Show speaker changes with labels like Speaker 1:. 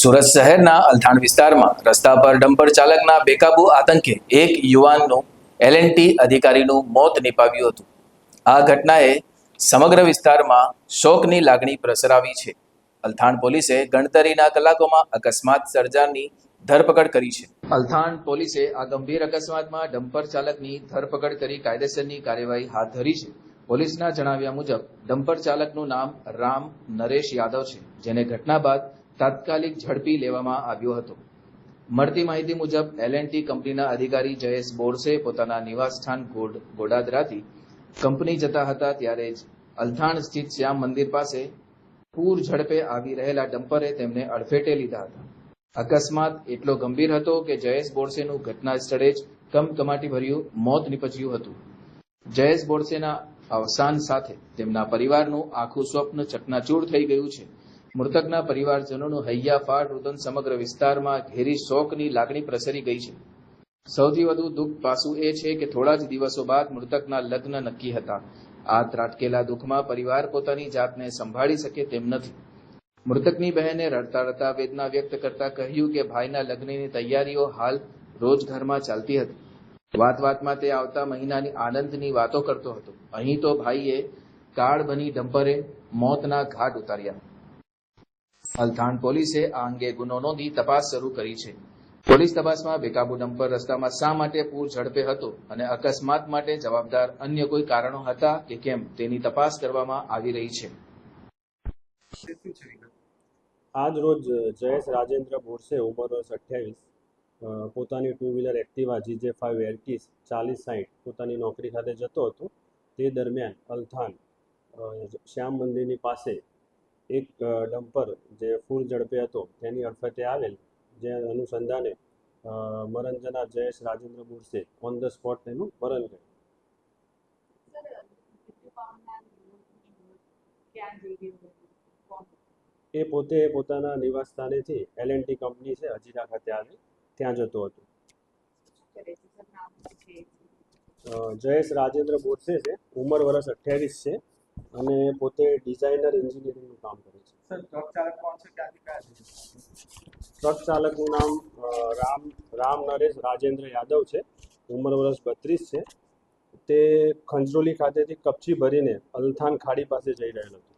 Speaker 1: સુરત શહેરના અલથાણ વિસ્તારમાં રસ્તા પર ડમ્પર ચાલકના બેકાબુ આતંકે એક યુવાનનું L&T અધિકારીનું મોત નિપજ્યું હતું। આ ઘટનાએ સમગ્ર વિસ્તારમાં શોકની લાગણી પ્રસરાવી છે। અલથાણ પોલીસે ગણતરીના કલાકોમાં અકસ્માત સર્જાની ધરપકડ કરી છે। અલથાણ પોલીસે આ ગંભીર અકસ્માતમાં ડમ્પર ચાલકની ધરપકડ કરી કાયદેસરની કાર્યવાહી હાથ ધરી છે। પોલીસના જણાવ્યા મુજબ ડમ્પર ચાલકનું નામ રામ નરેશ યાદવ છે, જેને ઘટના બાદ તાત્કાલિક ઝડપી લેવામાં આવ્યો હતો। મળતી માહિતી મુજબ L&T કંપનીના અધિકારી જયેશ બોરસે પોતાના નિવાસસ્થાન ગોડાદરાથી કંપની જતા હતા, ત્યારે જ અલથાણ સ્થિત શ્યામ મંદિર પાસે પૂર ઝડપે આવી રહેલા ડમ્પરે તેમને અડફેટે લીધા હતા। અકસ્માત એટલો ગંભીર હતો કે જયેશ બોરસેનું ઘટના સ્થળે જ કમકમાટી ભર્યું મોત નિપજ્યું હતું। જયેશ બોરસેના અવસાન સાથે તેમના પરિવારનું આખું સ્વપ્ન ચકનાચૂર થઈ ગયું છે। મૃતકના પરિવારજનોનું હૈયાફાટ રુદન સમગ્ર વિસ્તારમાં ઘેરી શોકની લાગણી પ્રસરી ગઈ છે। સૌથી વધુ દુઃખ પાસું એ છે કે થોડા જ દિવસો બાદ મૃતકના લગ્ન નક્કી હતા। આ ત્રાટકેલા દુઃખમાં પરિવાર પોતાની જાતને સંભાળી શકે તેમ નથી। મૃતકની બહેને રડતા રડતા વેદના વ્યક્ત કરતા કહ્યું કે ભાઈના લગ્નની તૈયારીઓ હાલ રોજ ઘરમાં ચાલતી હતી। વાત વાતમાં તે આવતા મહિનાની આનંદની વાતો કરતો હતો। અહીં તો ભાઈએ કાળ બની ડમ્પરે મોતના ઘાટ ઉતાર્યા। અલથાણ પોલીસે આ અંગે ગુનો નોંધી તપાસ શરૂ કરી છે। પોલીસ તપાસમાં બેકાબુ ડમ્પર રસ્તામાં શા માટે પૂર ઝડપે હતો અને અકસ્માત માટે જવાબદાર અન્ય કોઈ કારણો હતા કે કેમ તેની તપાસ કરવામાં આવી રહી છે।
Speaker 2: આજ રોજ જયેશ રાજેન્દ્ર બોરસે ઉંમર વર્ષ 28 પોતાની ટુ વ્હીલર એક્ટિવા GJ5 એરટીસ 4060 પોતાની નોકરી ખાતે જતો હતો। તે દરમિયાન અલથાણ શ્યામ મંદિરની પાસે એક ડમ્પર જે ફૂલ ઝડપે હતો તેની અડફેટે આવેલ, જે અનુસંધાને મરણજના Jayesh Rajendra Borse on the spot તેનું મરણ ગયું। એ પોતે પોતાના નિવાસ સ્થાનેથી L&T કંપની છે હજીરા ખાતે આવી ત્યાં જતો હતો। જયેશ રાજેન્દ્ર બોરસે છે, ઉંમર વર્ષ 28 છે અને પોતે ડિઝાઇનર એન્જિનિયરિંગનું કામ કરે છે। ટ્રક ચાલકનું નામ રામ નરેશ રાજેન્દ્ર યાદવ છે, ઉંમર વર્ષ 32 છે। તે ખંજરોલી ખાતેથી કપચી ભરીને અલથાણ ખાડી પાસે જઈ રહેલો હતો।